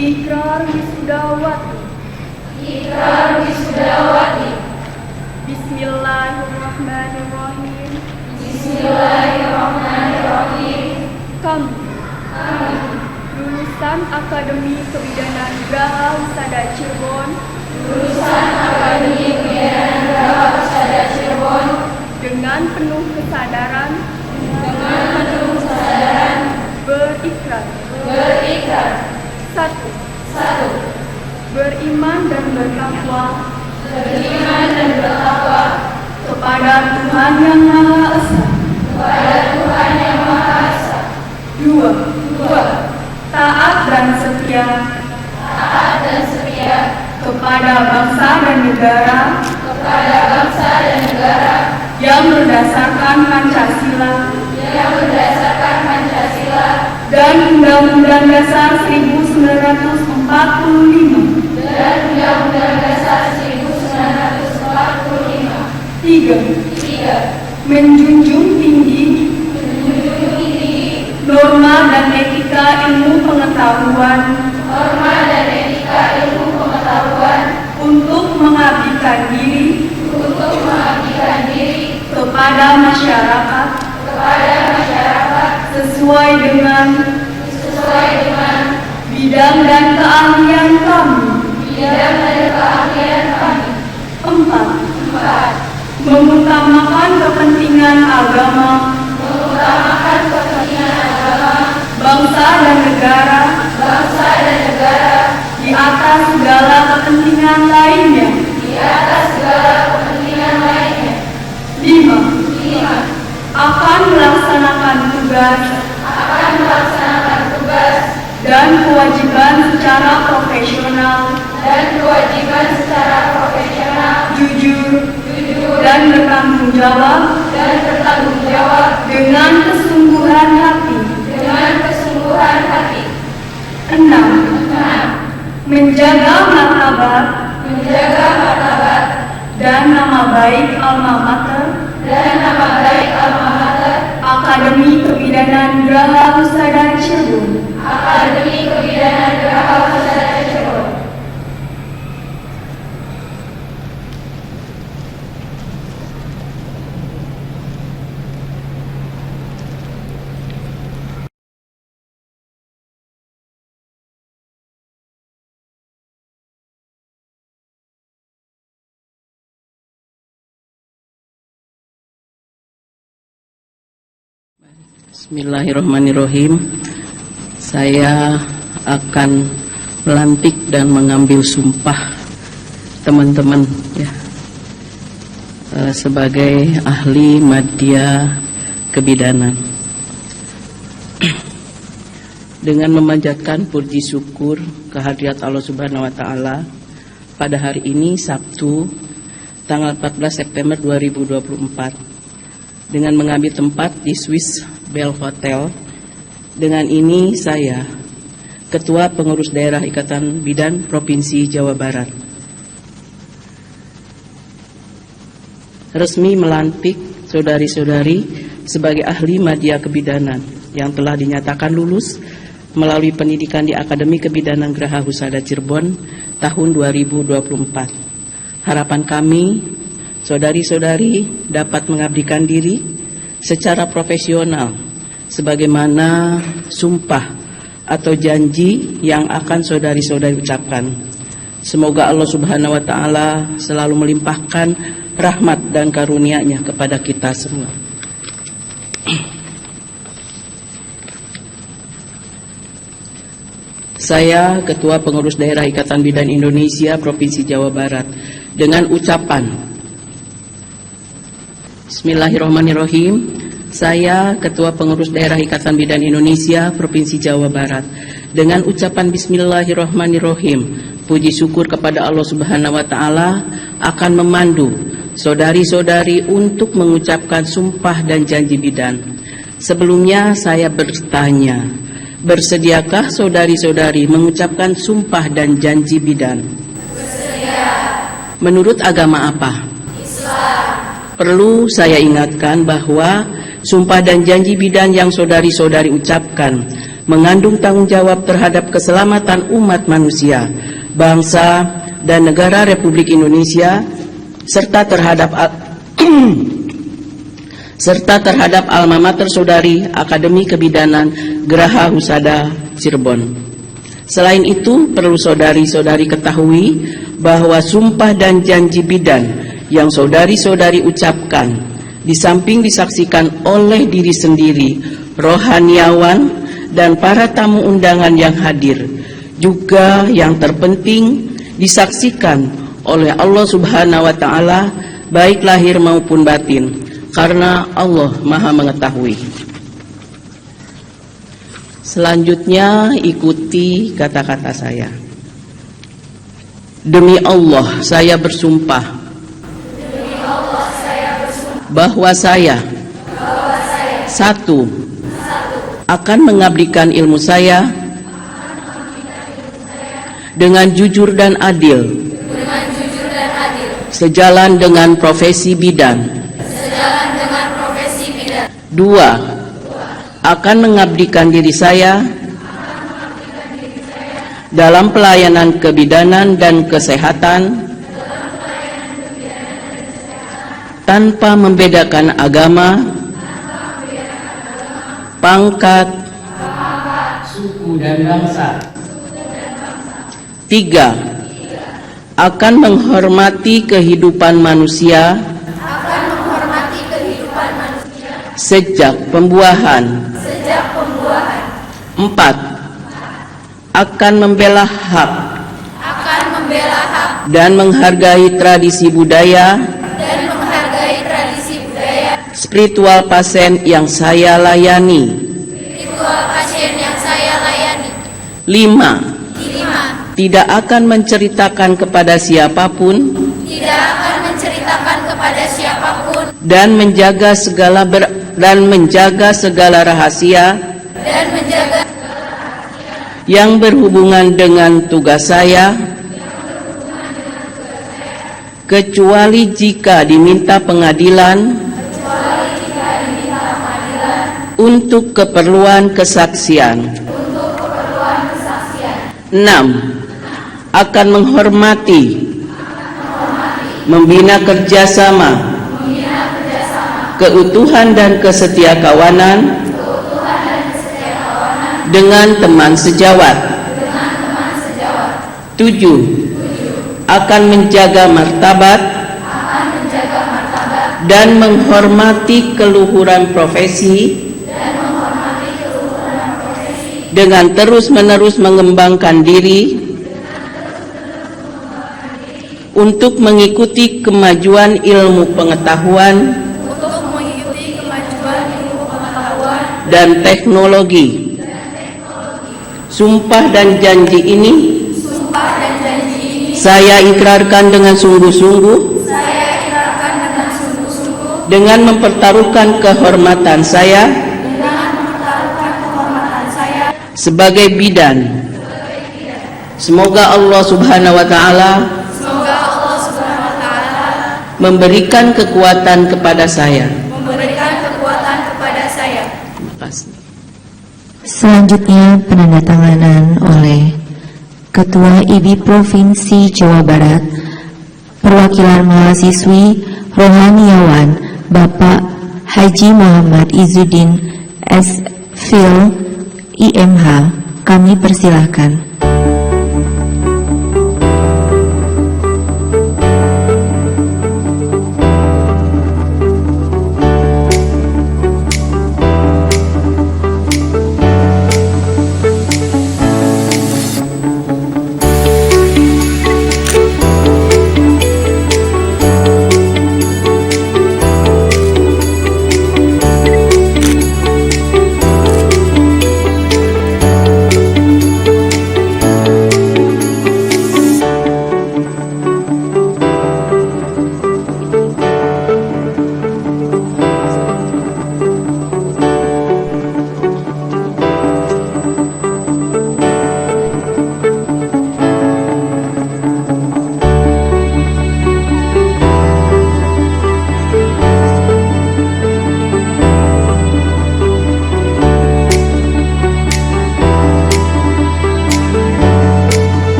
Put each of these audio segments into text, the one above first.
Ikrar Wisudawati. Ikrar Wisudawati. Bismillahirrahmanirrahim. Bismillahirrahmanirrahim. Kami lulusan Akademi Kebidanan Graha Husada Cirebon, Lulusan Akademi Kebidanan Graha Husada Cirebon, dengan penuh kesadaran berikrar. Satu, beriman dan bertakwa kepada Tuhan Yang Maha Esa. Dua, taat dan setia kepada bangsa dan negara yang berdasarkan Pancasila dan Undang-Undang Dasar 1945. Tiga, menjunjung tinggi norma dan etika ilmu pengetahuan untuk mengabdikan diri kepada masyarakat sesuai dengan bidang dan keahlian kami. Empat, mengutamakan kepentingan agama, bangsa dan negara di atas segala kepentingan lainnya. Lima, akan melaksanakan tugas dan kewajiban secara profesional, jujur dan bertanggung jawab dengan kesungguhan hati. Enam, menjaga martabat dan nama baik alma mater Akademi Kebidanan Graha Husada Cirebon. Bismillahirrahmanirrahim. Saya akan melantik dan mengambil sumpah teman-teman sebagai ahli madya kebidanan. Dengan memanjatkan puji syukur kehadirat Allah Subhanahu wa taala pada hari ini Sabtu tanggal 14 September 2024 dengan mengambil tempat di Swiss Bell Hotel. Dengan ini saya, Ketua Pengurus Daerah Ikatan Bidan Provinsi Jawa Barat, resmi melantik saudari-saudari sebagai ahli madya kebidanan yang telah dinyatakan lulus melalui pendidikan di Akademi Kebidanan Graha Husada Cirebon tahun 2024. Harapan kami, saudari-saudari dapat mengabdikan diri secara profesional sebagaimana sumpah atau janji yang akan saudari-saudari ucapkan. Semoga Allah Subhanahu wa taala selalu melimpahkan rahmat dan karunia-Nya kepada kita semua. Saya Ketua Pengurus Daerah Ikatan Bidan Indonesia Provinsi Jawa Barat dengan ucapan Bismillahirrahmanirrahim. Saya Ketua Pengurus Daerah Ikatan Bidan Indonesia Provinsi Jawa Barat dengan ucapan Bismillahirrahmanirrahim, puji syukur kepada Allah Subhanahu wa taala akan memandu saudari-saudari untuk mengucapkan sumpah dan janji bidan. Sebelumnya saya bertanya, bersediakah saudari-saudari mengucapkan sumpah dan janji bidan? Bersedia. Menurut agama apa? Islam. Perlu saya ingatkan bahwa sumpah dan janji bidan yang saudari-saudari ucapkan mengandung tanggung jawab terhadap keselamatan umat manusia, bangsa, dan negara Republik Indonesia, serta terhadap alma mater saudari Akademi Kebidanan Geraha Husada Cirebon. Selain itu, perlu saudari-saudari ketahui bahwa sumpah dan janji bidan yang saudari-saudari ucapkan, di samping disaksikan oleh diri sendiri, rohaniawan, dan para tamu undangan yang hadir, juga yang terpenting disaksikan oleh Allah Subhanahu wa Ta'ala, baik lahir maupun batin, karena Allah Maha Mengetahui. Selanjutnya ikuti kata-kata saya. Demi Allah saya bersumpah bahwa saya satu, akan mengabdikan ilmu saya dengan jujur dan adil, sejalan dengan profesi bidan. Dua, akan mengabdikan diri saya dalam pelayanan kebidanan dan kesehatan tanpa membedakan agama, pangkat, suku, dan bangsa. Tiga, akan menghormati kehidupan manusia sejak pembuahan. Empat, akan membela hak dan menghargai tradisi budaya spiritual pasien yang saya layani. Lima, tidak akan menceritakan kepada siapapun dan menjaga segala rahasia yang berhubungan dengan tugas saya, kecuali jika diminta pengadilan untuk keperluan kesaksian. 6. Akan menghormati, membina kerjasama, keutuhan dan kesetiakawanan dengan teman sejawat. 7. Akan menjaga martabat dan menghormati keluhuran profesi dengan terus-menerus mengembangkan diri untuk mengikuti kemajuan ilmu pengetahuan dan teknologi. Sumpah dan janji ini saya ikrarkan dengan sungguh-sungguh dengan mempertaruhkan kehormatan saya sebagai bidan. Semoga Allah Subhanahu wa Ta'ala memberikan kekuatan kepada saya. Terima kasih. Selanjutnya penandatanganan oleh Ketua IBI Provinsi Jawa Barat, perwakilan mahasiswi rohaniawan Bapak Haji Muhammad Izzuddin S.Phil IMH. Kami persilahkan.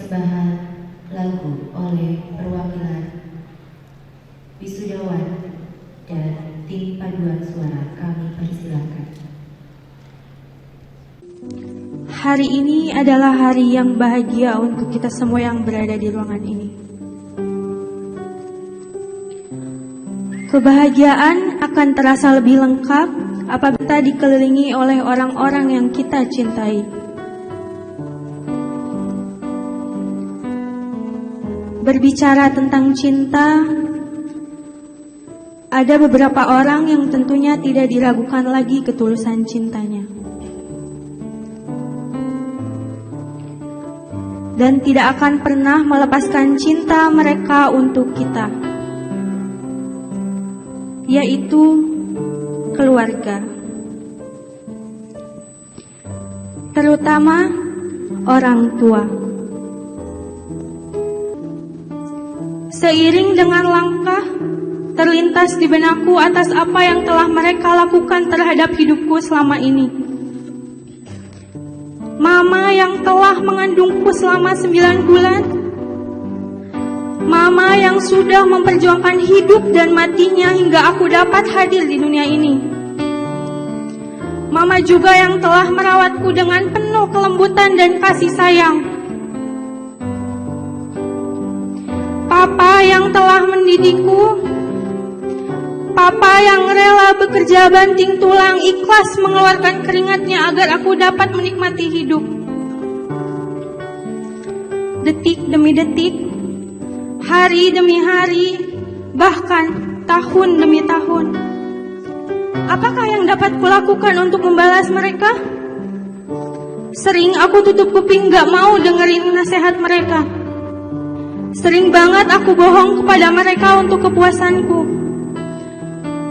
persembahan lagu oleh perwakilan wisudawan dan tim paduan suara, kami persilakan. Hari ini adalah hari yang bahagia untuk kita semua yang berada di ruangan ini. Kebahagiaan akan terasa lebih lengkap apabila kita dikelilingi oleh orang-orang yang kita cintai. Berbicara tentang cinta, ada beberapa orang yang tentunya tidak diragukan lagi ketulusan cintanya. Dan tidak akan pernah melepaskan cinta mereka untuk kita, yaitu keluarga, terutama orang tua. Seiring dengan langkah terlintas di benakku atas apa yang telah mereka lakukan terhadap hidupku selama ini. Mama yang telah mengandungku selama 9 bulan, Mama yang sudah memperjuangkan hidup dan matinya hingga aku dapat hadir di dunia ini. Mama juga yang telah merawatku dengan penuh kelembutan dan kasih sayang. Papa yang telah mendidikku, Papa yang rela bekerja banting tulang, ikhlas mengeluarkan keringatnya agar aku dapat menikmati hidup. Detik demi detik, hari demi hari, bahkan tahun demi tahun. Apakah yang dapat kulakukan untuk membalas mereka? Sering aku tutup kuping gak mau dengerin nasihat mereka. Sering banget aku bohong kepada mereka untuk kepuasanku.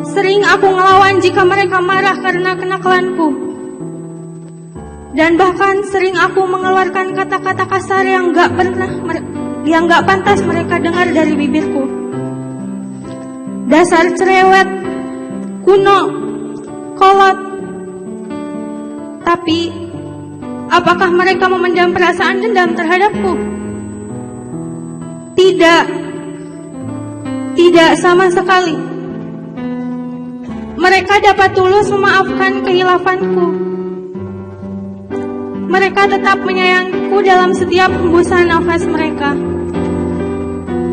Sering aku ngelawan jika mereka marah karena kenakalanku. Dan bahkan sering aku mengeluarkan kata-kata kasar yang gak pantas mereka dengar dari bibirku. Dasar cerewet, kuno, kolot. Tapi, apakah mereka memendam perasaan dendam terhadapku? Tidak. Tidak sama sekali. Mereka dapat tulus memaafkan kehilafanku. Mereka tetap menyayangiku dalam setiap hembusan nafas mereka.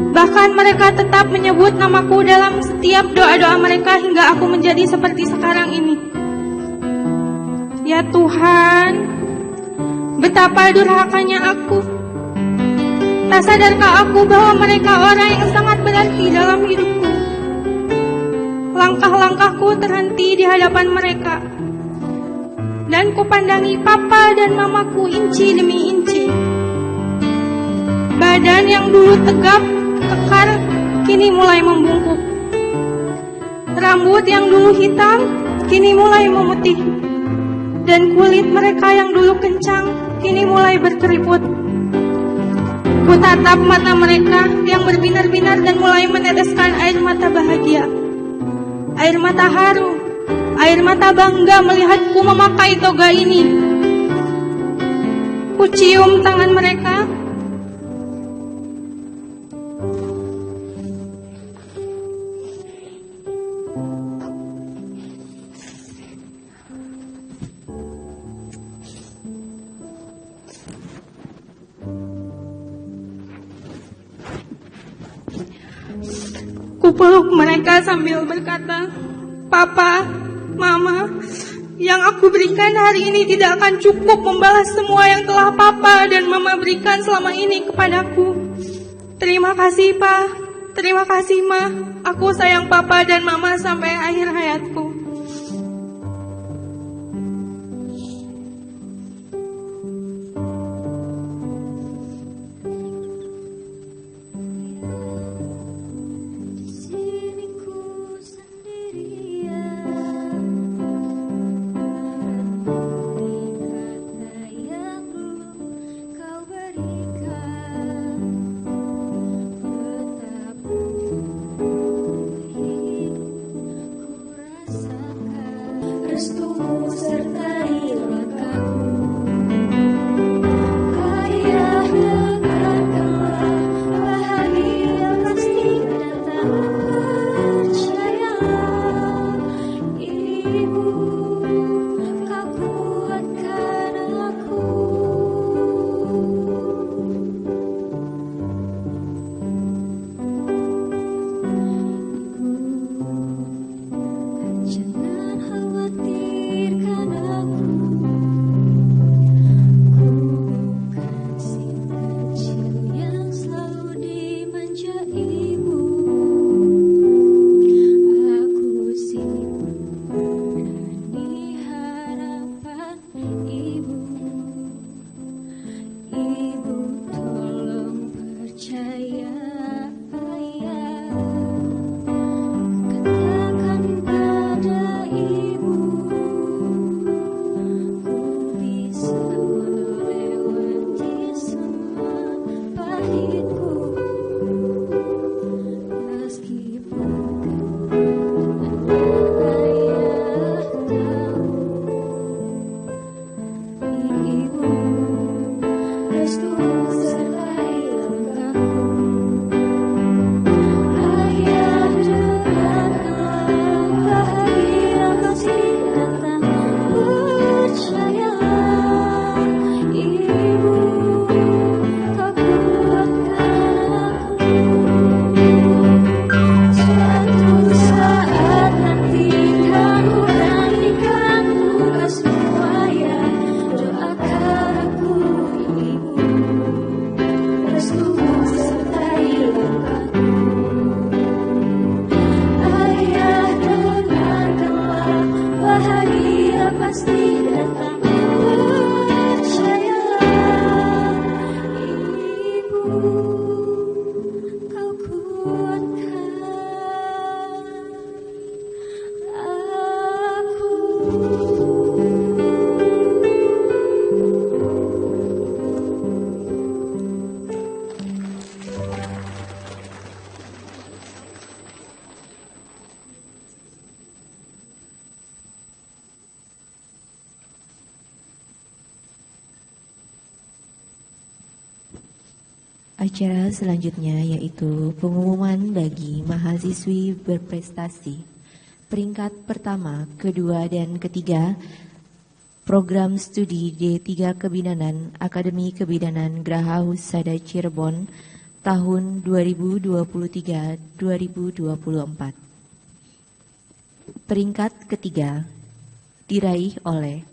Bahkan mereka tetap menyebut namaku dalam setiap doa-doa mereka hingga aku menjadi seperti sekarang ini. Ya Tuhan, betapa durhakanya aku. Tak sadarkah aku bahwa mereka orang yang sangat berarti dalam hidupku. Langkah-langkahku terhenti di hadapan mereka, dan kupandangi papa dan mamaku inci demi inci. Badan yang dulu tegap, kekar, kini mulai membungkuk. Rambut yang dulu hitam, kini mulai memutih. Dan kulit mereka yang dulu kencang, kini mulai berkeriput. Ku tatap mata mereka yang berbinar-binar dan mulai meneteskan air mata bahagia. Air mata haru, air mata bangga melihatku memakai toga ini. Ku cium tangan mereka. Ku peluk mereka sambil berkata, Papa, Mama, yang aku berikan hari ini tidak akan cukup membalas semua yang telah Papa dan Mama berikan selama ini kepadaku. Terima kasih, Pa. Terima kasih, Ma. Aku sayang Papa dan Mama sampai akhir hayatku. Rasa kau kuatkan aku. Acara selanjutnya yaitu pengumuman bagi mahasiswi berprestasi peringkat pertama, kedua, dan ketiga program studi D3 Kebidanan Akademi Kebidanan Graha Husada Cirebon tahun 2023-2024. Peringkat ketiga diraih oleh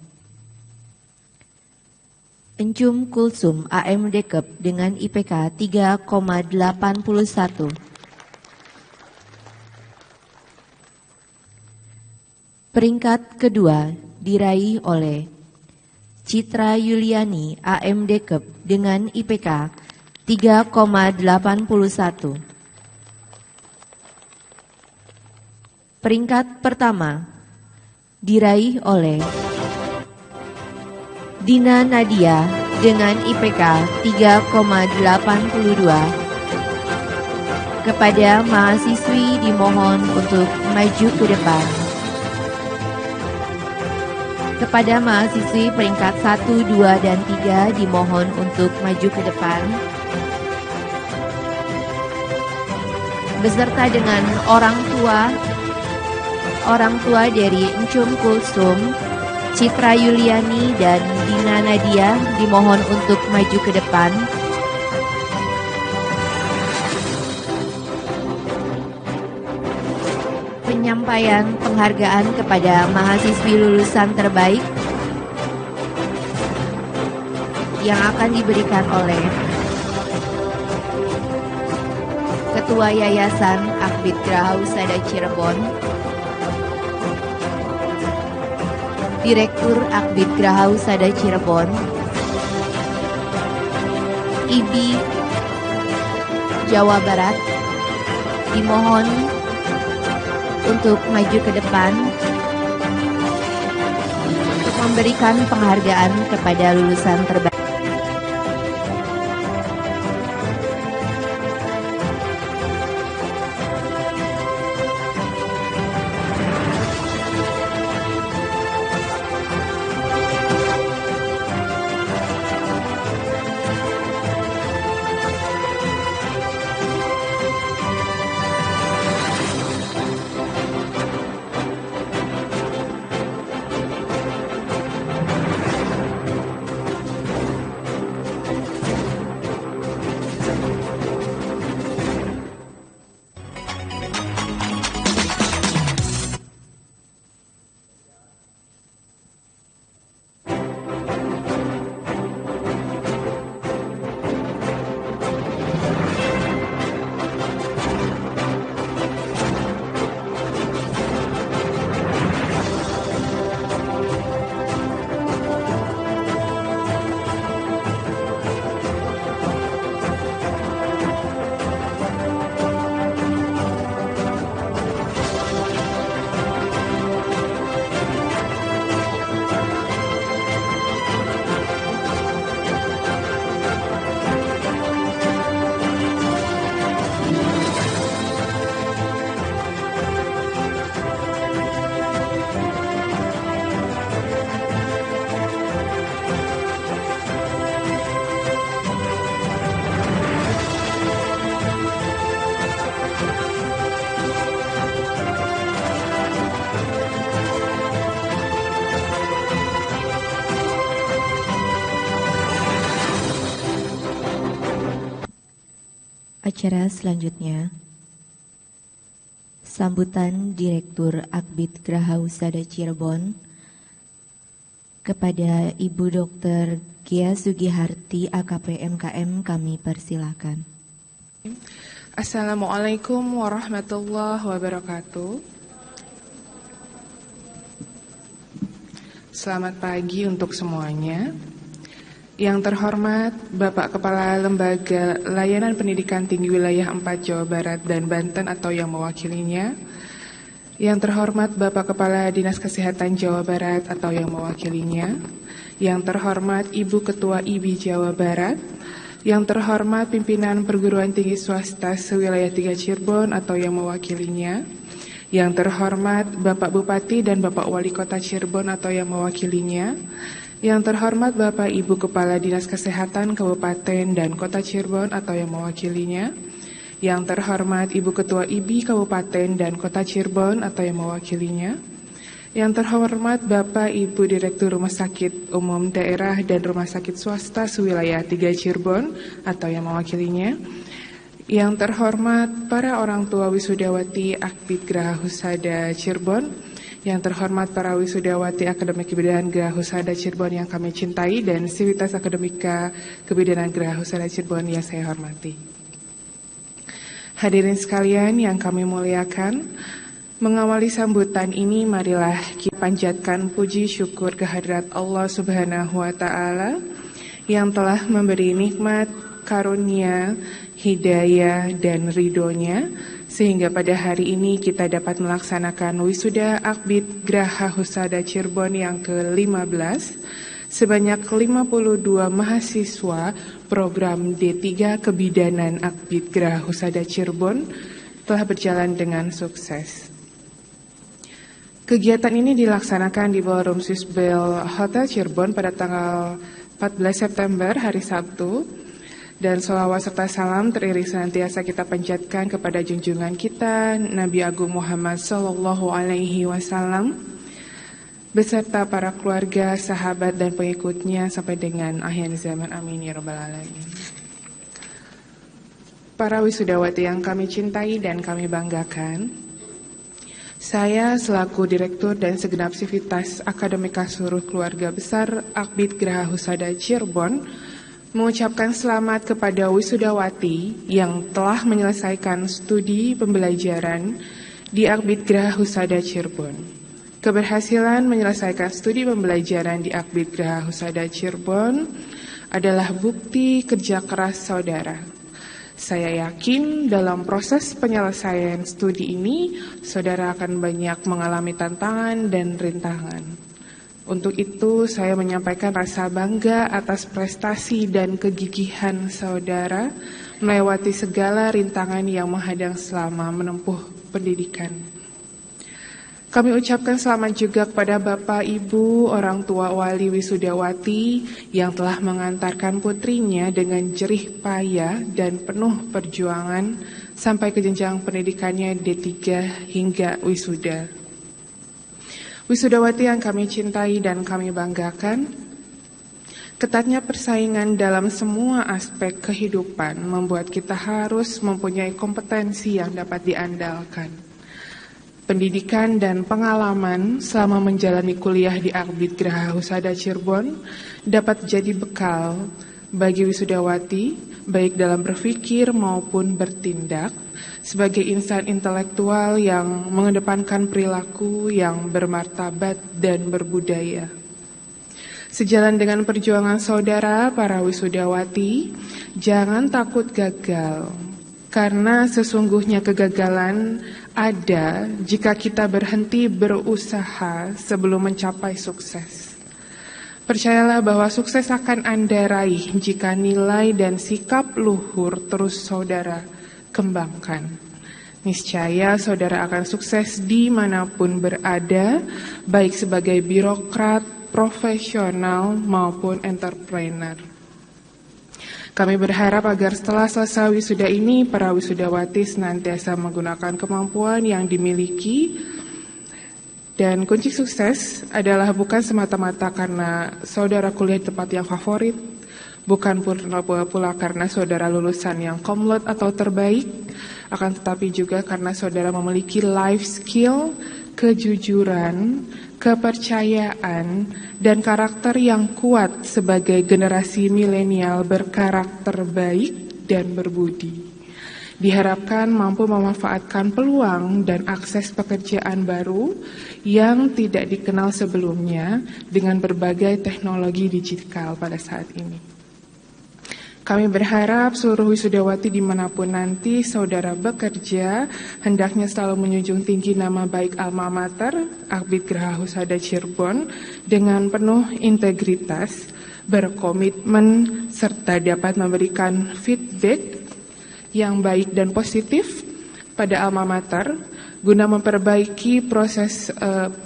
Encum Kulsum AM Dekep dengan IPK 3,81. Peringkat kedua diraih oleh Citra Yuliani AM Dekep dengan IPK 3,81. Peringkat pertama diraih oleh Dina Nadia dengan IPK 3,82. Kepada mahasiswi dimohon untuk maju ke depan. Kepada mahasiswi peringkat 1, 2, dan 3 dimohon untuk maju ke depan. Beserta dengan orang tua dari Encum Kulsum, Citra Yuliani dan Dina Nadia dimohon untuk maju ke depan. Penyampaian penghargaan kepada mahasiswi lulusan terbaik yang akan diberikan oleh Ketua Yayasan Akbid Graha Husada Cirebon, Direktur Akbid Graha Husada Cirebon, IBI Jawa Barat, dimohon untuk maju ke depan untuk memberikan penghargaan kepada lulusan terbaik. Acara selanjutnya, sambutan Direktur Akbid Graha Husada Cirebon kepada Ibu Dr. Gia Sugiharti AKP MKM, kami persilakan. Assalamualaikum warahmatullahi wabarakatuh. Selamat pagi untuk semuanya. Yang terhormat Bapak Kepala Lembaga Layanan Pendidikan Tinggi Wilayah 4 Jawa Barat dan Banten atau yang mewakilinya. Yang terhormat Bapak Kepala Dinas Kesehatan Jawa Barat atau yang mewakilinya. Yang terhormat Ibu Ketua IBI Jawa Barat. Yang terhormat pimpinan perguruan tinggi swasta sewilayah 3 Cirebon atau yang mewakilinya. Yang terhormat Bapak Bupati dan Bapak Wali Kota Cirebon atau yang mewakilinya. Yang terhormat Bapak Ibu Kepala Dinas Kesehatan Kabupaten dan Kota Cirebon atau yang mewakilinya. Yang terhormat Ibu Ketua IBI Kabupaten dan Kota Cirebon atau yang mewakilinya. Yang terhormat Bapak Ibu Direktur Rumah Sakit Umum Daerah dan Rumah Sakit Swasta sewilayah 3 Cirebon atau yang mewakilinya. Yang terhormat para orang tua wisudawati Akbid Geraha Husada Cirebon. Yang terhormat para wisudawati Akademik Kebidanan Geraha Husada Cirebon yang kami cintai dan Sivitas Akademika Kebidanan Geraha Husada Cirebon yang saya hormati. Hadirin sekalian yang kami muliakan, mengawali sambutan ini, marilah kita panjatkan puji syukur kehadirat Allah Subhanahu wa Ta'ala yang telah memberi nikmat, karunia, hidayah, dan ridhonya, sehingga pada hari ini kita dapat melaksanakan wisuda Akbid Geraha Husada Cirebon yang ke-15 sebanyak 52 mahasiswa program D3 Kebidanan Akbid Geraha Husada Cirebon telah berjalan dengan sukses. Kegiatan ini dilaksanakan di Ballroom Swissbell Hotel Cirebon pada tanggal 14 September hari Sabtu. Dan sholawat serta salam teriring senantiasa kita panjatkan kepada junjungan kita Nabi Agung Muhammad Sallallahu Alaihi Wasallam beserta para keluarga, sahabat dan pengikutnya sampai dengan akhir zaman. Amin ya rabbal alamin. Para wisudawati yang kami cintai dan kami banggakan, saya selaku Direktur dan segenap Sivitas Akademika seluruh keluarga besar Akbid Geraha Husada Cirebon mengucapkan selamat kepada wisudawati yang telah menyelesaikan studi pembelajaran di Akbid Geraha Husada Cirebon. Keberhasilan menyelesaikan studi pembelajaran di Akbid Geraha Husada Cirebon adalah bukti kerja keras saudara. Saya yakin dalam proses penyelesaian studi ini, saudara akan banyak mengalami tantangan dan rintangan. Untuk itu, saya menyampaikan rasa bangga atas prestasi dan kegigihan saudara melewati segala rintangan yang menghadang selama menempuh pendidikan. Kami ucapkan selamat juga kepada Bapak, Ibu, orang tua wali wisudawati yang telah mengantarkan putrinya dengan jerih payah dan penuh perjuangan sampai ke jenjang pendidikannya D3 hingga wisuda. Wisudawati yang kami cintai dan kami banggakan, ketatnya persaingan dalam semua aspek kehidupan membuat kita harus mempunyai kompetensi yang dapat diandalkan. Pendidikan dan pengalaman selama menjalani kuliah di Akbid Geraha Husada Cirebon dapat jadi bekal bagi wisudawati, baik dalam berpikir maupun bertindak, sebagai insan intelektual yang mengedepankan perilaku yang bermartabat dan berbudaya. Sejalan dengan perjuangan saudara, para wisudawati, jangan takut gagal, karena sesungguhnya kegagalan ada jika kita berhenti berusaha sebelum mencapai sukses. Percayalah bahwa sukses akan Anda raih jika nilai dan sikap luhur terus saudara kembangkan. Niscaya saudara akan sukses dimanapun berada, baik sebagai birokrat, profesional maupun entrepreneur. Kami berharap agar setelah selesai wisuda ini, para wisudawati senantiasa menggunakan kemampuan yang dimiliki. Dan kunci sukses adalah bukan semata-mata karena saudara kuliah di tempat yang favorit, bukan pula karena saudara lulusan yang komlot atau terbaik, akan tetapi juga karena saudara memiliki life skill, kejujuran, kepercayaan, dan karakter yang kuat sebagai generasi milenial berkarakter baik dan berbudi. Diharapkan mampu memanfaatkan peluang dan akses pekerjaan baru yang tidak dikenal sebelumnya dengan berbagai teknologi digital pada saat ini. Kami berharap seluruh wisudawati dimanapun nanti saudara bekerja, hendaknya selalu menjunjung tinggi nama baik alma mater, Akbid Geraha Husada Cirebon, dengan penuh integritas, berkomitmen, serta dapat memberikan feedback yang baik dan positif pada alma mater, guna memperbaiki proses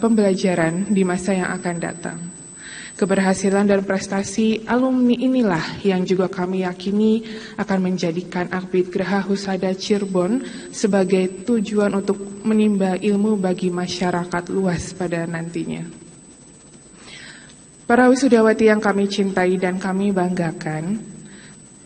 pembelajaran di masa yang akan datang. Keberhasilan dan prestasi alumni inilah yang juga kami yakini akan menjadikan Akbid Geraha Husada Cirebon sebagai tujuan untuk menimba ilmu bagi masyarakat luas pada nantinya. Para wisudawati yang kami cintai dan kami banggakan,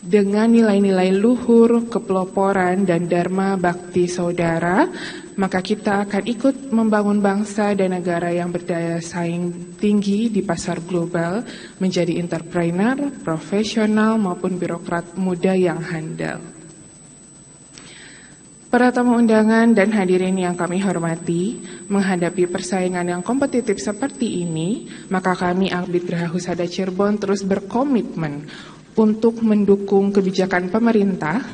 dengan nilai-nilai luhur, kepeloporan, dan dharma bakti saudara, maka kita akan ikut membangun bangsa dan negara yang berdaya saing tinggi di pasar global, menjadi entrepreneur, profesional, maupun birokrat muda yang handal. Para tamu undangan dan hadirin yang kami hormati, menghadapi persaingan yang kompetitif seperti ini, maka kami Akbid Geraha Husada Cirebon terus berkomitmen untuk mendukung kebijakan pemerintah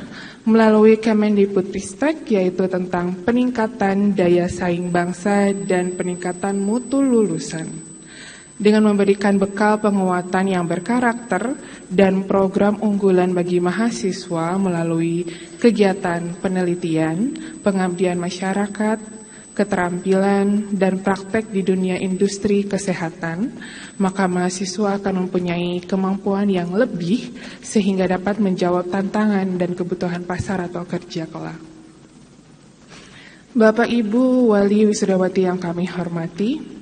melalui Kemendikbudristek, yaitu tentang peningkatan daya saing bangsa dan peningkatan mutu lulusan, dengan memberikan bekal penguatan yang berkarakter dan program unggulan bagi mahasiswa melalui kegiatan penelitian, pengabdian masyarakat, keterampilan, dan praktek di dunia industri kesehatan, maka mahasiswa akan mempunyai kemampuan yang lebih sehingga dapat menjawab tantangan dan kebutuhan pasar atau kerja kelak. Bapak, Ibu, Wali Wisudawati yang kami hormati,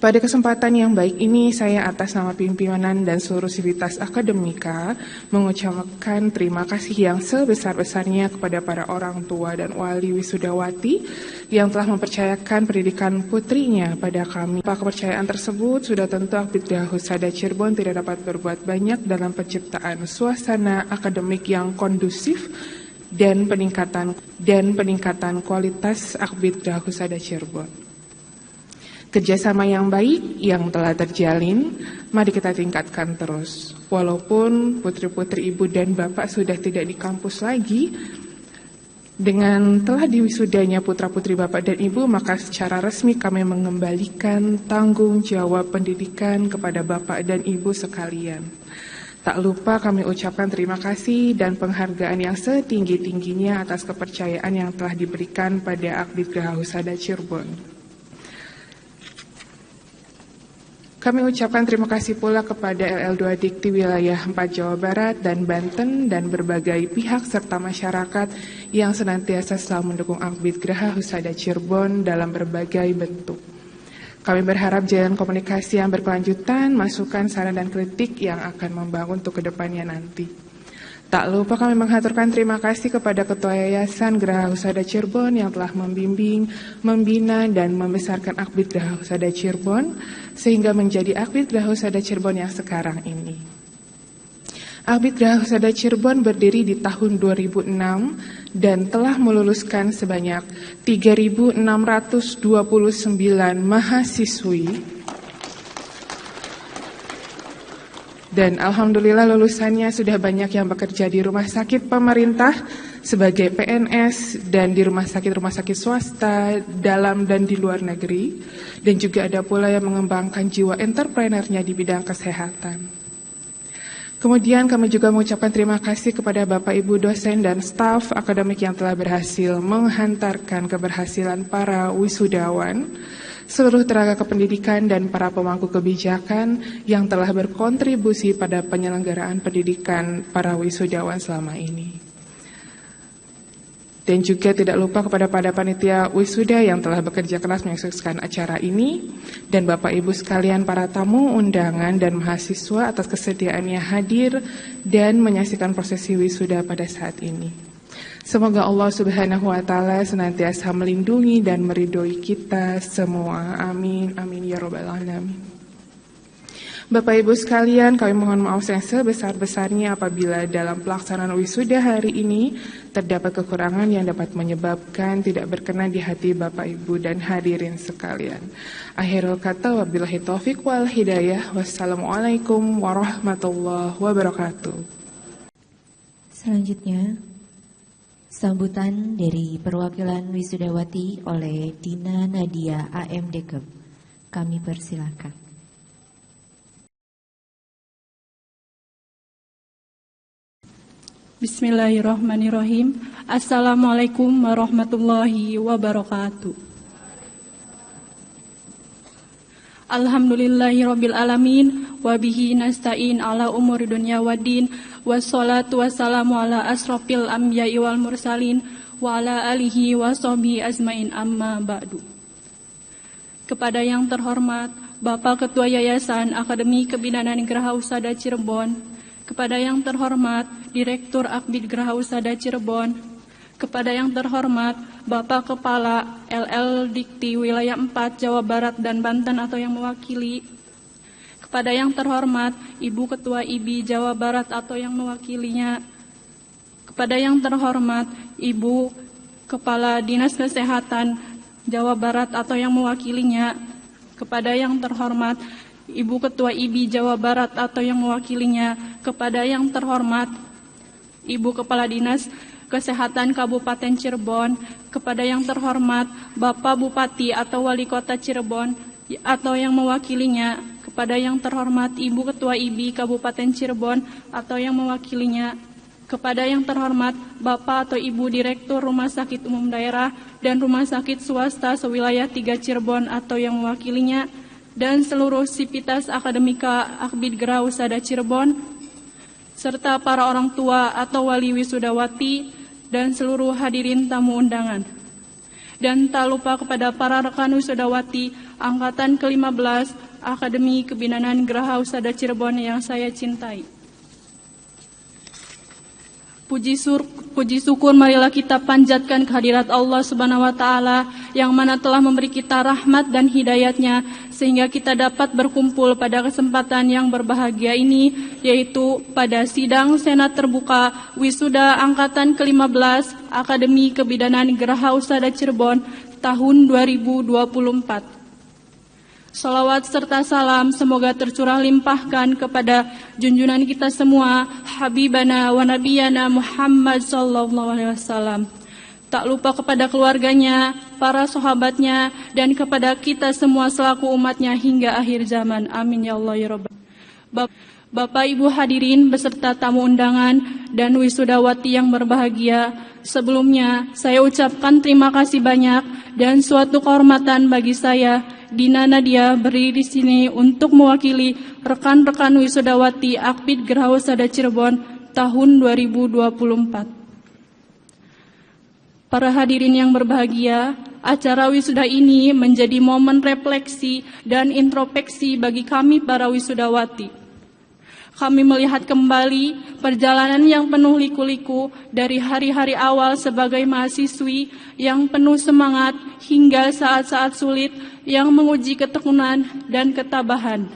pada kesempatan yang baik ini saya atas nama pimpinan dan seluruh sivitas akademika mengucapkan terima kasih yang sebesar-besarnya kepada para orang tua dan wali wisudawati yang telah mempercayakan pendidikan putrinya pada kami. Kepercayaan tersebut sudah tentu Akbid Geraha Husada Cirebon tidak dapat berbuat banyak dalam penciptaan suasana akademik yang kondusif dan peningkatan kualitas Akbid Geraha Husada Cirebon. Kerjasama yang baik yang telah terjalin, mari kita tingkatkan terus. Walaupun putri-putri ibu dan bapak sudah tidak di kampus lagi, dengan telah diwisudanya putra-putri bapak dan ibu, maka secara resmi kami mengembalikan tanggung jawab pendidikan kepada bapak dan ibu sekalian. Tak lupa kami ucapkan terima kasih dan penghargaan yang setinggi-tingginya atas kepercayaan yang telah diberikan pada Akbid Geraha Husada Cirebon. Kami ucapkan terima kasih pula kepada LL2 Dikti wilayah 4 Jawa Barat dan Banten dan berbagai pihak serta masyarakat yang senantiasa selalu mendukung Akbid Geraha Husada Cirebon dalam berbagai bentuk. Kami berharap jalan komunikasi yang berkelanjutan, masukan, saran, dan kritik yang akan membangun untuk kedepannya nanti. Tak lupa kami menghaturkan terima kasih kepada Ketua Yayasan Geraha Husada Cirebon yang telah membimbing, membina, dan membesarkan Akbid Geraha Husada Cirebon sehingga menjadi Akbid Geraha Husada Cirebon yang sekarang ini. Akbid Geraha Husada Cirebon berdiri di tahun 2006 dan telah meluluskan sebanyak 3.629 mahasiswi. Dan alhamdulillah lulusannya sudah banyak yang bekerja di rumah sakit pemerintah sebagai PNS dan di rumah sakit swasta dalam dan di luar negeri. Dan juga ada pula yang mengembangkan jiwa entrepreneurnya di bidang kesehatan. Kemudian kami juga mengucapkan terima kasih kepada Bapak Ibu dosen dan staf akademik yang telah berhasil menghantarkan keberhasilan para wisudawan, seluruh tenaga kependidikan dan para pemangku kebijakan yang telah berkontribusi pada penyelenggaraan pendidikan para wisudawan selama ini. Dan juga tidak lupa kepada panitia wisuda yang telah bekerja keras mensukseskan acara ini, dan Bapak Ibu sekalian para tamu undangan dan mahasiswa atas kesediaannya hadir dan menyaksikan prosesi wisuda pada saat ini. Semoga Allah Subhanahu wa Ta'ala senantiasa melindungi dan meridhoi kita semua. Amin, amin ya rabbal alamin. Bapak Ibu sekalian, kami mohon maaf yang sebesar-besarnya apabila dalam pelaksanaan wisuda hari ini terdapat kekurangan yang dapat menyebabkan tidak berkenan di hati Bapak Ibu dan hadirin sekalian. Akhirul kata, wabillahi taufiq wal hidayah. Wassalamualaikum warahmatullahi wabarakatuh. Selanjutnya, sambutan dari perwakilan wisudawati oleh Dina Nadia AMDKEB. Kami persilakan. Bismillahirrahmanirrahim. Assalamualaikum warahmatullahi wabarakatuh. Alhamdulillahirabbil alamin wa bihi nasta'in ala umuri dunya waddin wassalatu wassalamu ala asrofil anbiya'i wal mursalin wa ala alihi wa sahbihi ajmain amma ba'du. Kepada yang terhormat Bapak Ketua Yayasan Akademi Kebidanan Geraha Husada Cirebon, kepada yang terhormat Direktur Akbid Geraha Husada Cirebon, kepada yang terhormat Bapak Kepala LL Dikti Wilayah 4 Jawa Barat dan Banten atau yang mewakili, kepada yang terhormat Ibu Ketua IBI Jawa Barat atau yang mewakilinya, kepada yang terhormat Ibu Kepala Dinas Kesehatan Jawa Barat atau yang mewakilinya, kepada yang terhormat Ibu Ketua IBI Jawa Barat atau yang mewakilinya, kepada yang terhormat Ibu Kepala Dinas Kesehatan Kabupaten Cirebon, kepada yang terhormat Bapak Bupati atau Wali Kota Cirebon atau yang mewakilinya, kepada yang terhormat Ibu Ketua IBI Kabupaten Cirebon atau yang mewakilinya, kepada yang terhormat Bapak atau Ibu Direktur Rumah Sakit Umum Daerah dan Rumah Sakit Swasta sewilayah 3 Cirebon atau yang mewakilinya, dan seluruh sivitas akademika Akbid Geraha Husada Cirebon, serta para orang tua atau wali wisudawati, dan seluruh hadirin tamu undangan. Dan tak lupa kepada para rekan wisudawati Angkatan ke-15 Akademi Kebidanan Geraha Husada Cirebon yang saya cintai. Puji syukur marilah kita panjatkan kehadirat Allah Subhanahu wa Ta'ala yang mana telah memberi kita rahmat dan hidayatnya sehingga kita dapat berkumpul pada kesempatan yang berbahagia ini, yaitu pada sidang Senat Terbuka Wisuda Angkatan ke-15 Akademi Kebidanan Geraha Husada Cirebon tahun 2024. Salawat serta salam semoga tercurah limpahkan kepada junjungan kita semua, Habibana wa Nabiyana Muhammad sallallahu alaihi wasallam. Tak lupa kepada keluarganya, para sahabatnya, dan kepada kita semua selaku umatnya hingga akhir zaman. Amin ya Allah ya Rabbal. Bapak Ibu hadirin beserta tamu undangan dan wisudawati yang berbahagia, sebelumnya saya ucapkan terima kasih banyak dan suatu kehormatan bagi saya Dina Nadia berdiri di sini untuk mewakili rekan-rekan wisudawati Akbid Geraha Husada Cirebon tahun 2024. Para hadirin yang berbahagia, acara wisuda ini menjadi momen refleksi dan introspeksi bagi kami para wisudawati. Kami melihat kembali perjalanan yang penuh liku-liku dari hari-hari awal sebagai mahasiswi yang penuh semangat hingga saat-saat sulit yang menguji ketekunan dan ketabahan.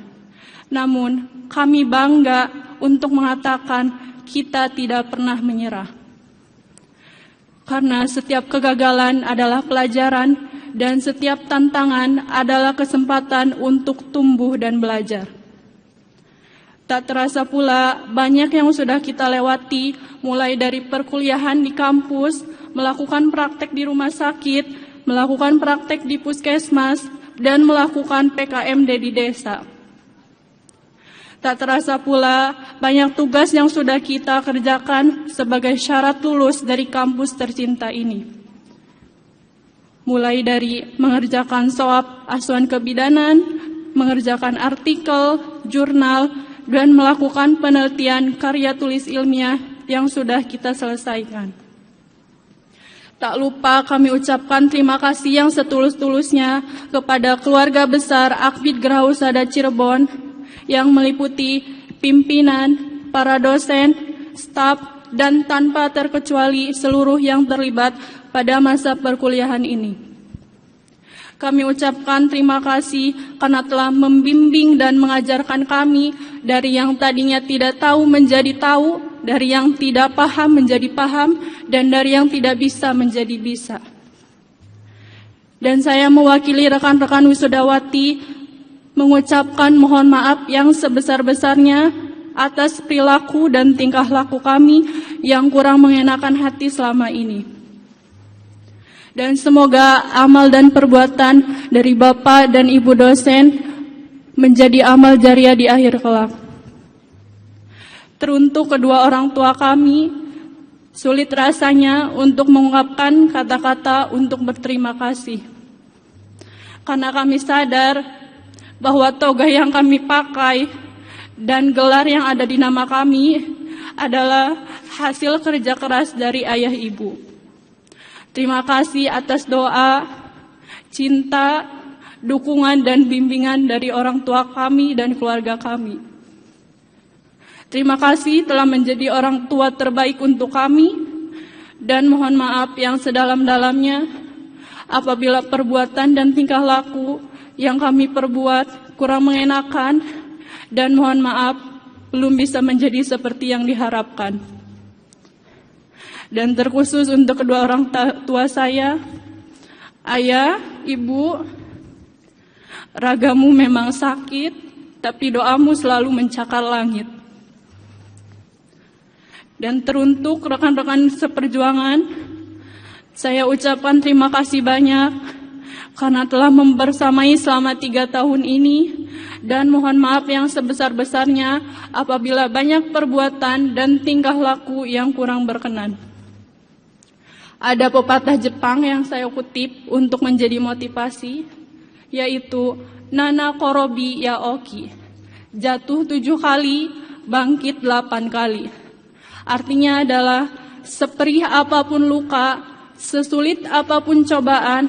Namun, kami bangga untuk mengatakan kita tidak pernah menyerah. Karena setiap kegagalan adalah pelajaran dan setiap tantangan adalah kesempatan untuk tumbuh dan belajar. Tak terasa pula banyak yang sudah kita lewati, mulai dari perkuliahan di kampus, melakukan praktek di rumah sakit, melakukan praktek di puskesmas, dan melakukan PKMD di desa. Tak terasa pula banyak tugas yang sudah kita kerjakan sebagai syarat lulus dari kampus tercinta ini. Mulai dari mengerjakan soal asuhan kebidanan, mengerjakan artikel, jurnal, dan melakukan penelitian karya tulis ilmiah yang sudah kita selesaikan. Tak lupa kami ucapkan terima kasih yang setulus-tulusnya kepada keluarga besar Akbid Geraha Husada Cirebon yang meliputi pimpinan, para dosen, staf, dan tanpa terkecuali seluruh yang terlibat pada masa perkuliahan ini. Kami ucapkan terima kasih karena telah membimbing dan mengajarkan kami dari yang tadinya tidak tahu menjadi tahu, dari yang tidak paham menjadi paham, dan dari yang tidak bisa menjadi bisa. Dan saya mewakili rekan-rekan wisudawati mengucapkan mohon maaf yang sebesar-besarnya atas perilaku dan tingkah laku kami yang kurang mengenakan hati selama ini. Dan semoga amal dan perbuatan dari Bapak dan Ibu dosen menjadi amal jariah di akhir kelak. Teruntuk kedua orang tua kami, sulit rasanya untuk mengungkapkan kata-kata untuk berterima kasih. Karena kami sadar bahwa toga yang kami pakai dan gelar yang ada di nama kami adalah hasil kerja keras dari ayah ibu. Terima kasih atas doa, cinta, dukungan dan bimbingan dari orang tua kami dan keluarga kami. Terima kasih telah menjadi orang tua terbaik untuk kami, dan mohon maaf yang sedalam-dalamnya apabila perbuatan dan tingkah laku yang kami perbuat kurang mengenakan, dan mohon maaf belum bisa menjadi seperti yang diharapkan. Dan terkhusus untuk kedua orang tua saya, ayah, ibu, ragamu memang sakit, tapi doamu selalu mencakar langit. Dan teruntuk rekan-rekan seperjuangan, saya ucapkan terima kasih banyak karena telah membersamai selama 3 tahun ini, dan mohon maaf yang sebesar-besarnya apabila banyak perbuatan dan tingkah laku yang kurang berkenan. Ada pepatah Jepang yang saya kutip untuk menjadi motivasi, yaitu Nana Korobi Yaoki, jatuh 7 kali, bangkit 8 kali. Artinya adalah seperih apapun luka, sesulit apapun cobaan,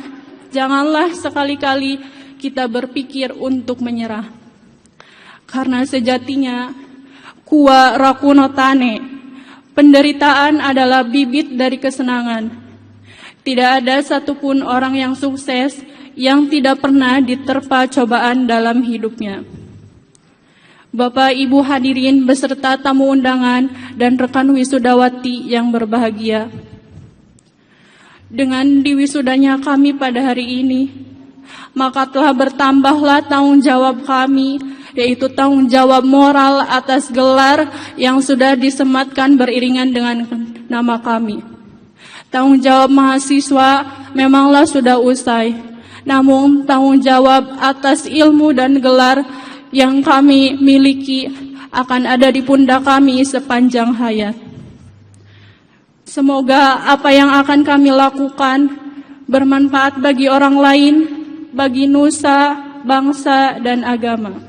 janganlah sekali-kali kita berpikir untuk menyerah. Karena sejatinya, kuwa rakuno tane, penderitaan adalah bibit dari kesenangan. Tidak ada satupun orang yang sukses yang tidak pernah diterpa cobaan dalam hidupnya. Bapak, Ibu hadirin beserta tamu undangan dan rekan wisudawati yang berbahagia. Dengan diwisudanya kami pada hari ini, maka telah bertambahlah tanggung jawab kami, yaitu tanggung jawab moral atas gelar yang sudah disematkan beriringan dengan nama kami. Tanggung jawab mahasiswa memanglah sudah usai, namun tanggung jawab atas ilmu dan gelar yang kami miliki akan ada di pundak kami sepanjang hayat. Semoga apa yang akan kami lakukan bermanfaat bagi orang lain, bagi nusa, bangsa, dan agama.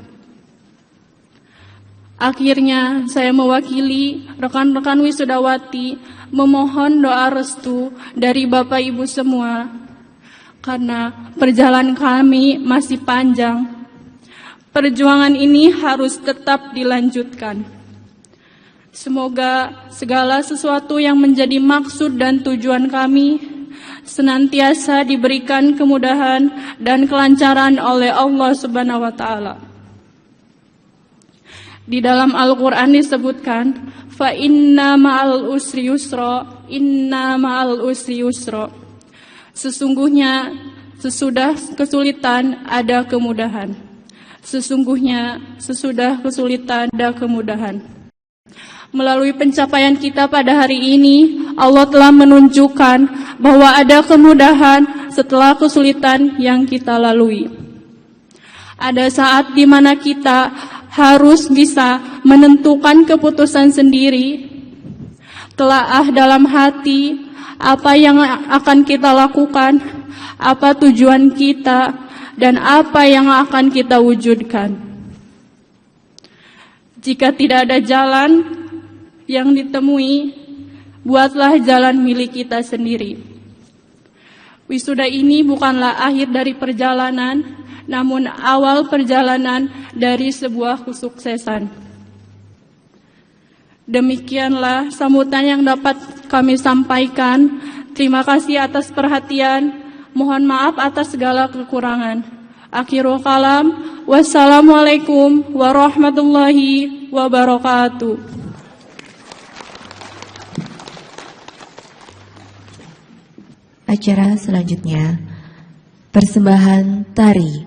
Akhirnya saya mewakili rekan-rekan wisudawati memohon doa restu dari Bapak Ibu semua, karena perjalanan kami masih panjang. Perjuangan ini harus tetap dilanjutkan. Semoga segala sesuatu yang menjadi maksud dan tujuan kami senantiasa diberikan kemudahan dan kelancaran oleh Allah Subhanahu wa taala. Di dalam Al-Qur'an disebutkan, fa inna ma'al usri yusra, inna ma'al usri yusra. Sesungguhnya sesudah kesulitan ada kemudahan. Sesungguhnya sesudah kesulitan ada kemudahan. Melalui pencapaian kita pada hari ini, Allah telah menunjukkan bahwa ada kemudahan setelah kesulitan yang kita lalui. Ada saat di mana kita harus bisa menentukan keputusan sendiri, telaah dalam hati apa yang akan kita lakukan, apa tujuan kita, dan apa yang akan kita wujudkan. Jika tidak ada jalan yang ditemui, buatlah jalan milik kita sendiri. Wisuda ini bukanlah akhir dari perjalanan, namun awal perjalanan dari sebuah kesuksesan. Demikianlah sambutan yang dapat kami sampaikan. Terima kasih atas perhatian. Mohon maaf atas segala kekurangan. Akhirul kalam. Wassalamualaikum warahmatullahi wabarakatuh. Acara selanjutnya, persembahan tari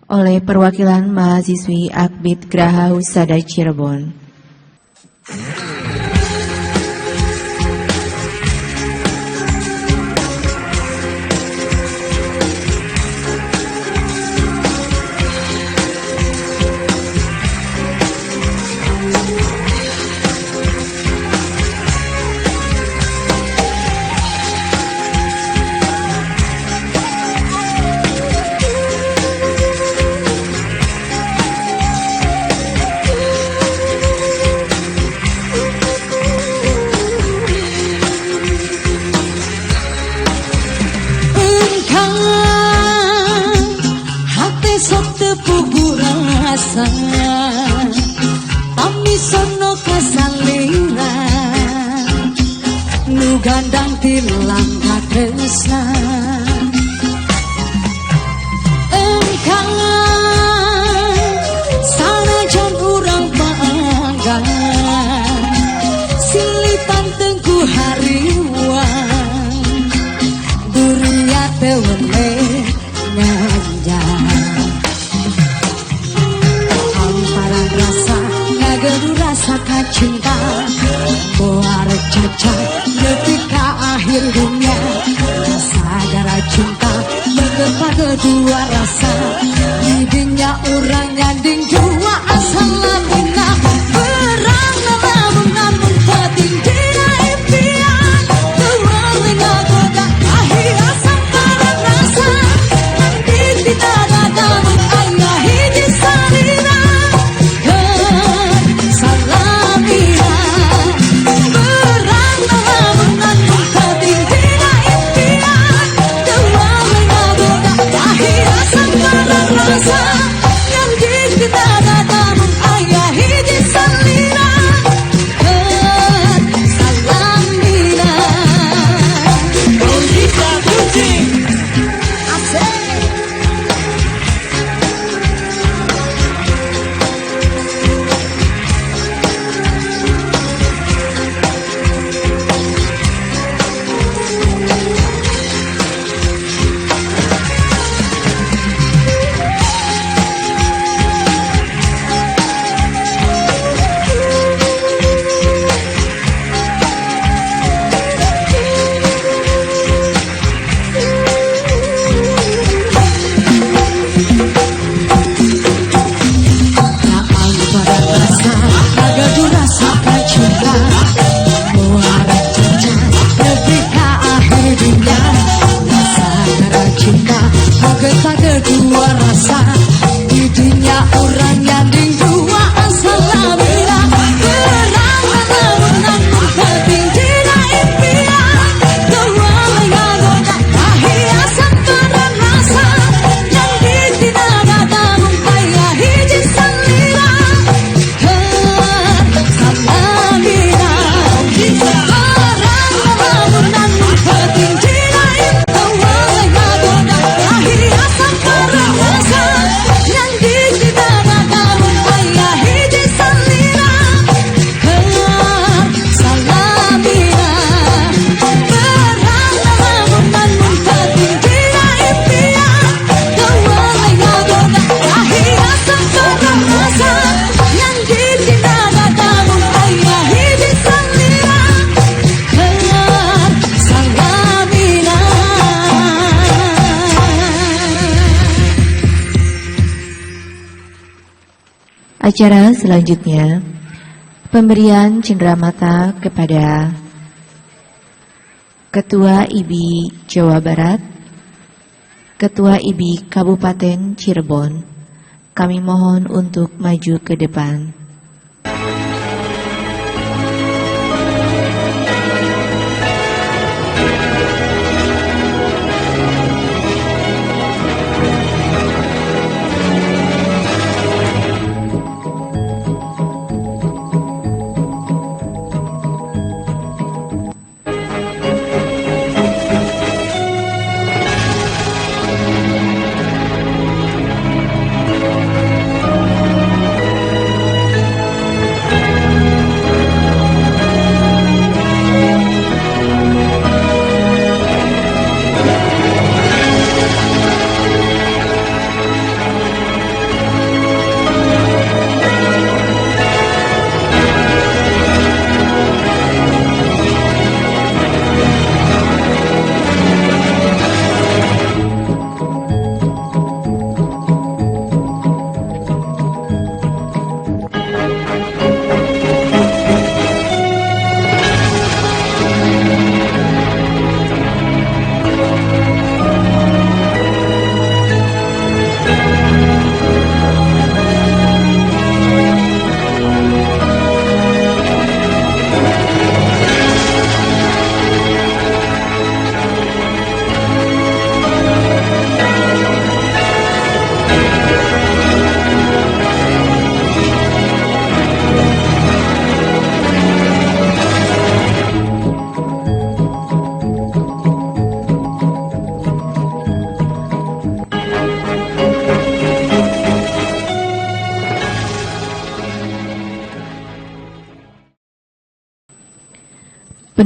oleh perwakilan mahasiswi Akbid Graha Husada Cirebon. rasa Tami sono kasalira Nu gandang tilang katresna Engkang sanajan urang bangga Silipan tengku hariwang Duria tewele nganjang Hamparan rasa ngageru rasa kacinta Boar caca ketika akhir dunia Sagara cinta mengepa kedua rasa Didinya orang nyanding dua asal lamina Perang namun penting dina impian Tuang dengan goda akhir asal parang rasa Nanti tidak ada mengayahi di salina Salamina Perang namun penting dina impian Tuang dengan goda akhir asal parang rasa Nanti tidak ada mengayahi di salina Salamina Bonita Putih Asik kedua rasa di dunia orang nyanding dua asal lamina Perang namun penting dina impian Dua mengagoda akhir asal parang rasa Jadi tidak ada mengayahi di salina Salamina Perang namun penting dina impian Dua mengagoda akhir asal parang rasa Nanti tidak ada mengayahi di salina Salamina Perang namun penting dina impian Dua mengagoda akhir asal parang rasa Nanti tidak ada mengayahi di salina Salamina Acara selanjutnya, pemberian cenderamata kepada Ketua IBI Jawa Barat, Ketua IBI Kabupaten Cirebon. Kami mohon untuk maju ke depan.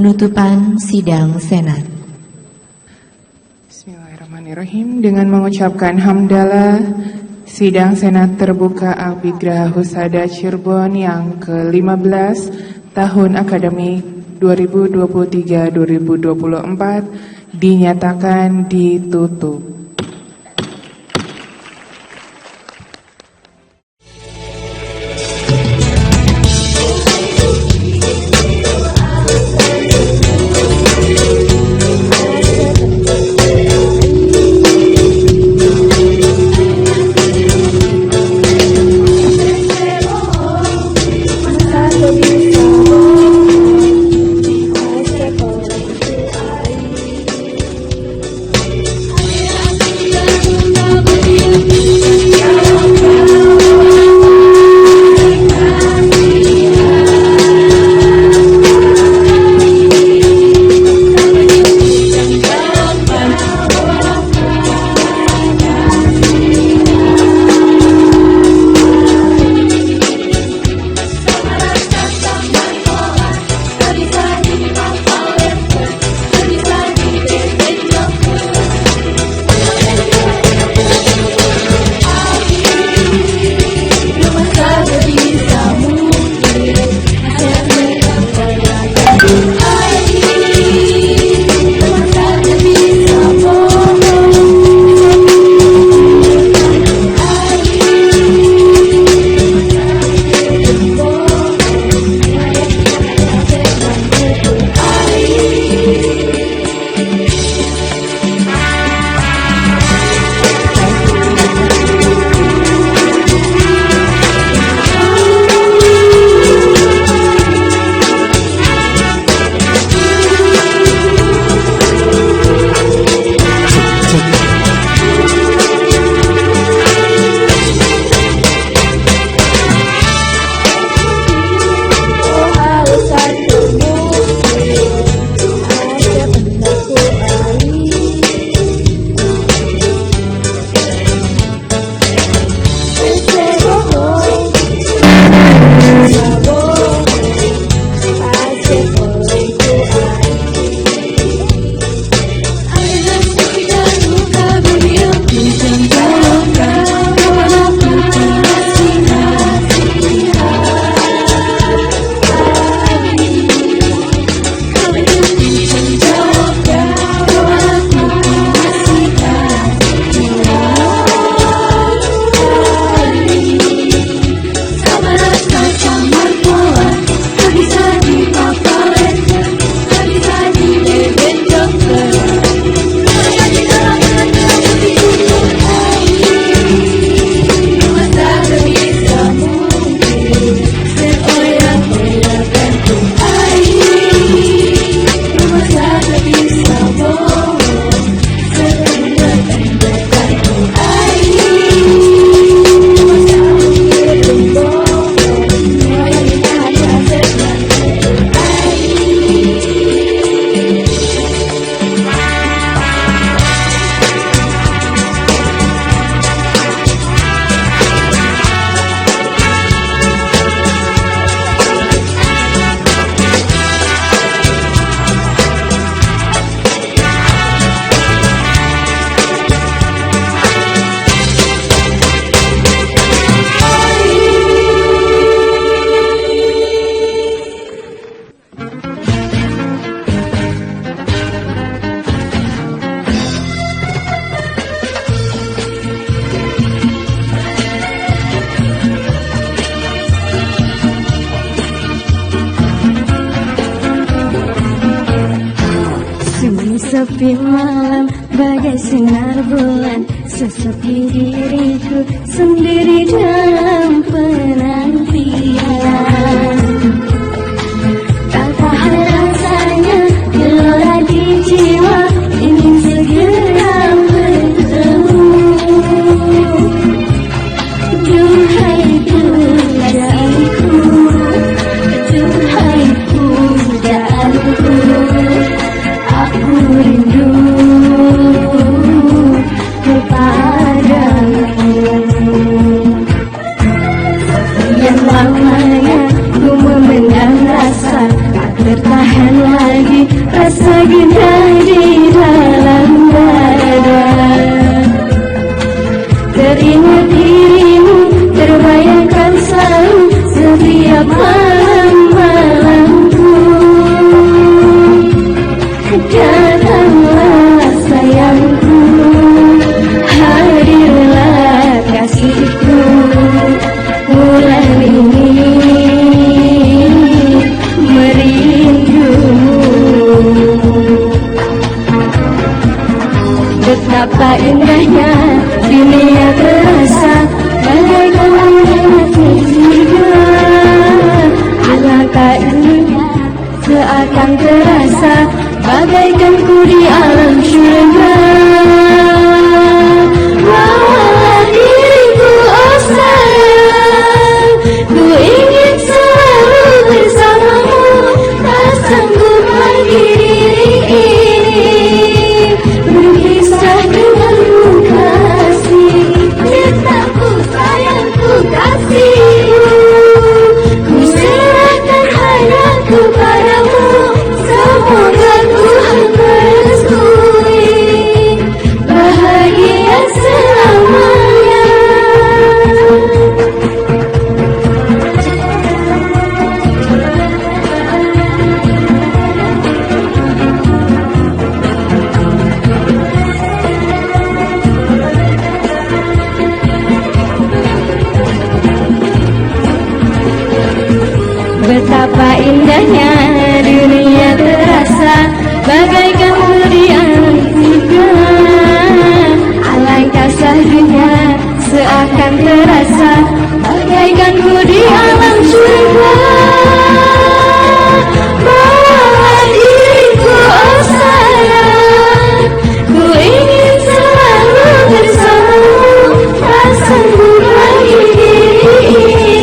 Penutupan Sidang Senat. Bismillahirrahmanirrahim. Dengan mengucapkan hamdalah, Sidang Senat terbuka Alpi Graha Husada Cirebon yang ke-15 tahun akademik 2023-2024 dinyatakan ditutup. Sepi malam bagai sinar bulan, sesepi diriku sendiri dalam penantian. Tak tahan rasanya gelora di jiwa, ingin segera bertemu. Duhai pujaanku, duhai pujaanku, aku rindu kepadamu. Yang lamanya ku Betapa indahnya dunia terasa, bagaikan hangat jiwa. Alangkah indahnya seakan terasa, bagaikan ku di alam syurga. Bawalah diriku, oh sayang, ku ingin selalu bersamamu, tak sanggup lagi diri ini berpisah denganmu kasih. Cintaku, sayangku, kasihku, ku serahkan hanya kepadamu. Semoga Tuhan merestui, bahagia selamanya. Betapa indahnya dunia terasa, bagaikan di alam tiga. Alangkah sahdunya seakan terasa, bagaikan ku di alam surga. Bawalah diriku, oh sayang, ku ingin selalu bersamamu, tak sanggup lagi diri ini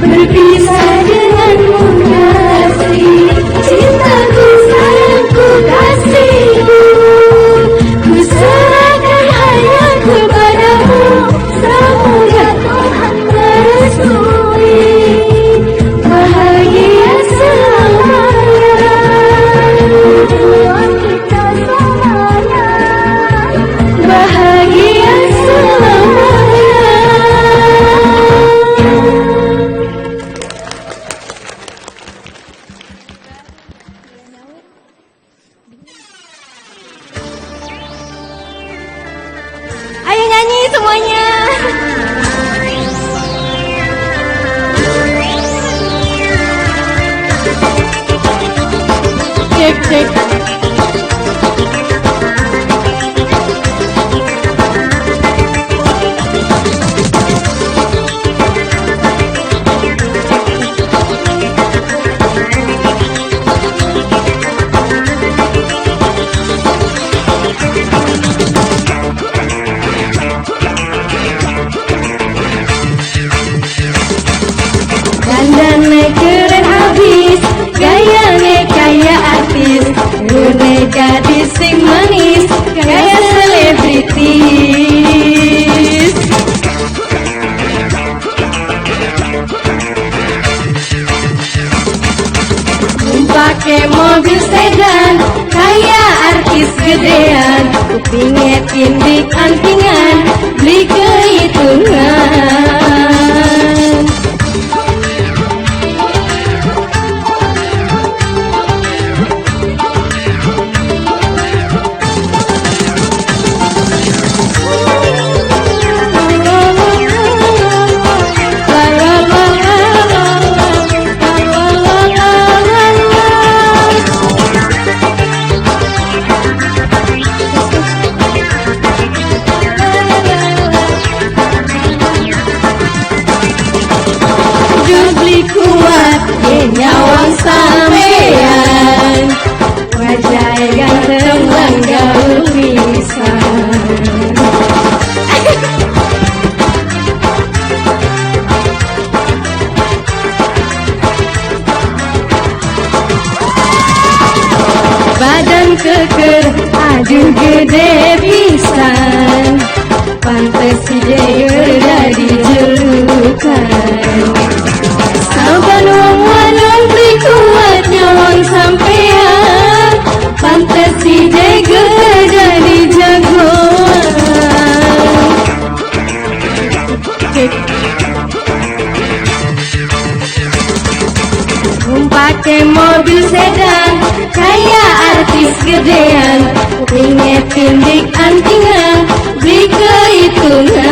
berpisah denganmu kasih. Cintaku, sayangku, kasihku, ku serahkan hanya kepadamu. Semoga Tuhan merestui, bahagia selamanya. Kita selamanya, bahagia selamanya. Ayo nyanyi semuanya. Cek cek. Dandannya keren habis, gayanya kayak artis, rune gadis sing manis, kayak selebritis. Pakai mobil sedan, kayak artis gedean, kupingnya tindik antingan, beli kehitungan. Kuat nyawang sampean, wajah ganteng bangga pisan. Badan keker, aduh gede pisan, pantes si jeger dari julukan. Saban wong wadon beli kuat nyawang sampean, pantes si jeger jadi jagoan. Pakai mobil sedan, kayak artis gedean, kupingnya tindik antingan, beli kehitungan.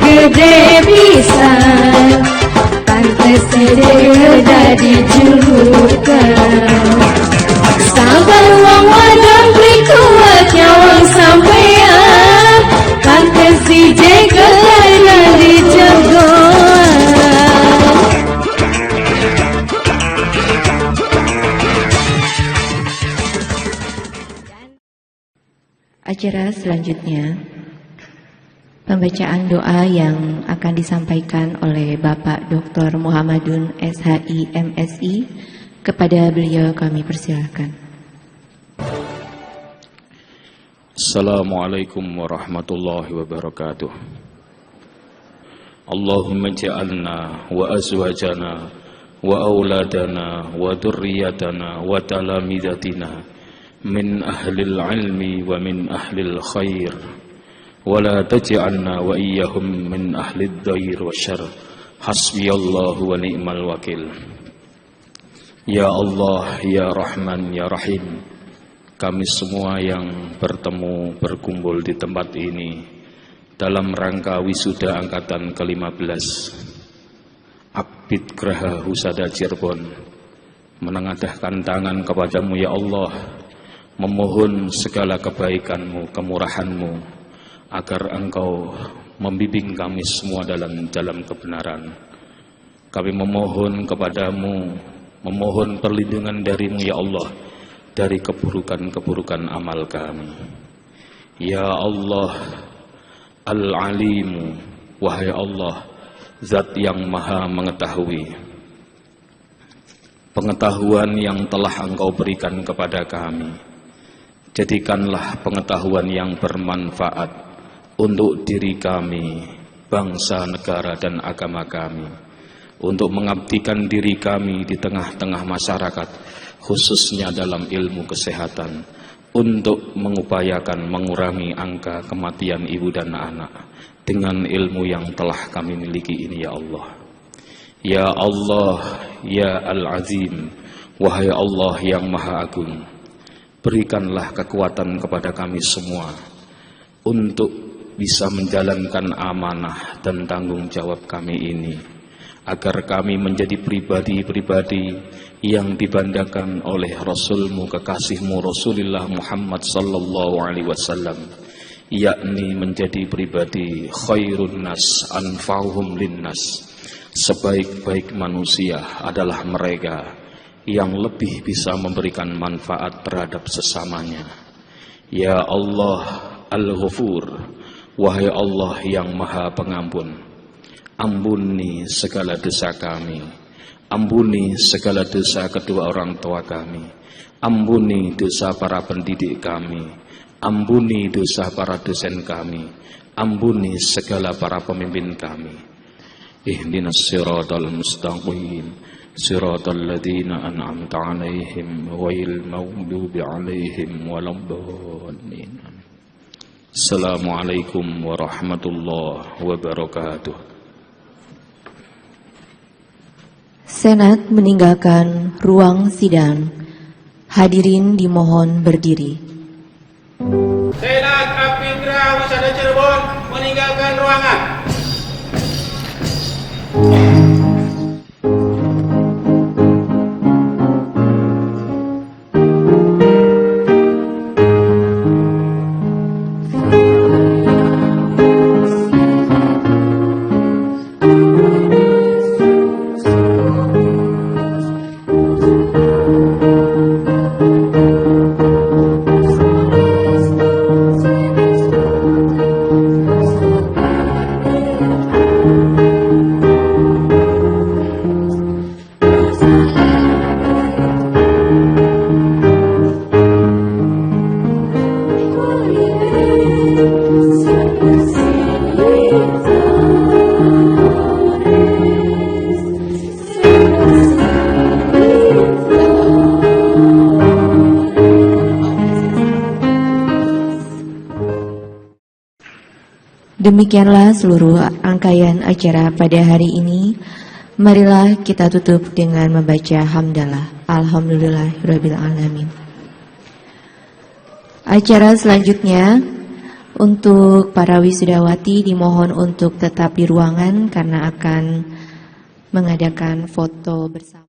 gede pisan, pantes sededa dijulukan. Sabar wong wadon beli kuatnya wong sampean, pantes dijegal dan dijagoan. Acara selanjutnya, pembacaan doa yang akan disampaikan oleh Bapak Dr. Muhammadun SHI MSI. Kepada beliau kami persilahkan. Assalamualaikum warahmatullahi wabarakatuh. Allahumma ja'alna wa azwajana wa auladana wa dhurriyyatana wa talamidatina min ahlil ilmi wa min ahlil khair wa la taj'alna wa iyyahum min ahlid dair wa syarr. Hasbiyallahu wa ni'mal wakil. Ya Allah, Ya Rahman, Ya Rahim, kami semua yang bertemu, berkumpul di tempat ini dalam rangka wisuda angkatan ke-15 Akbid Graha Husada Cirebon, menengadahkan tangan kepadamu ya Allah, memohon segala kebaikan-Mu, kemurahan-Mu, agar Engkau membimbing kami semua dalam jalan kebenaran. Kami memohon kepadamu, memohon perlindungan dari-Mu ya Allah, dari keburukan-keburukan amal kami. Ya Allah Al-Alimu, wahai Allah, Zat yang maha mengetahui, pengetahuan yang telah Engkau berikan kepada kami, jadikanlah pengetahuan yang bermanfaat untuk diri kami, bangsa, negara, dan agama kami, untuk mengabdikan diri kami di tengah-tengah masyarakat, khususnya dalam ilmu kesehatan, untuk mengupayakan mengurangi angka kematian ibu dan anak dengan ilmu yang telah kami miliki ini ya Allah. Ya Allah, Ya Al-Azim, wahai Allah yang Maha Agung, berikanlah kekuatan kepada kami semua untuk bisa menjalankan amanah dan tanggung jawab kami ini, agar kami menjadi pribadi-pribadi yang dibanggakan oleh Rasul-Mu, kekasih-Mu Rasulullah Muhammad sallallahu alaihi wasallam, yakni menjadi pribadi khairun nas anfa'uhum linnas. Sebaik-baik manusia adalah mereka yang lebih bisa memberikan manfaat terhadap sesamanya. Ya Allah Al-Ghafur, wahai Allah yang Maha Pengampun, ampuni segala dosa kami, ampuni segala dosa kedua orang tua kami, ampuni dosa para pendidik kami, ampuni dosa para dosen kami, ampuni segala para pemimpin kami. Ihdinas siratal mustaqim, siratal ladzina an'amta 'alaihim ghairil maghdubi 'alaihim waladdallin. Assalamualaikum warahmatullahi wabarakatuh. Senat meninggalkan ruang sidang. Hadirin dimohon berdiri. Senat Akbid Graha Husada Cirebon meninggalkan ruangan. Demikianlah seluruh rangkaian acara pada hari ini. Marilah kita tutup dengan membaca hamdalah. Alhamdulillahirabbil alamin. Acara selanjutnya Untuk para wisudawati dimohon untuk tetap di ruangan karena akan mengadakan foto bersama.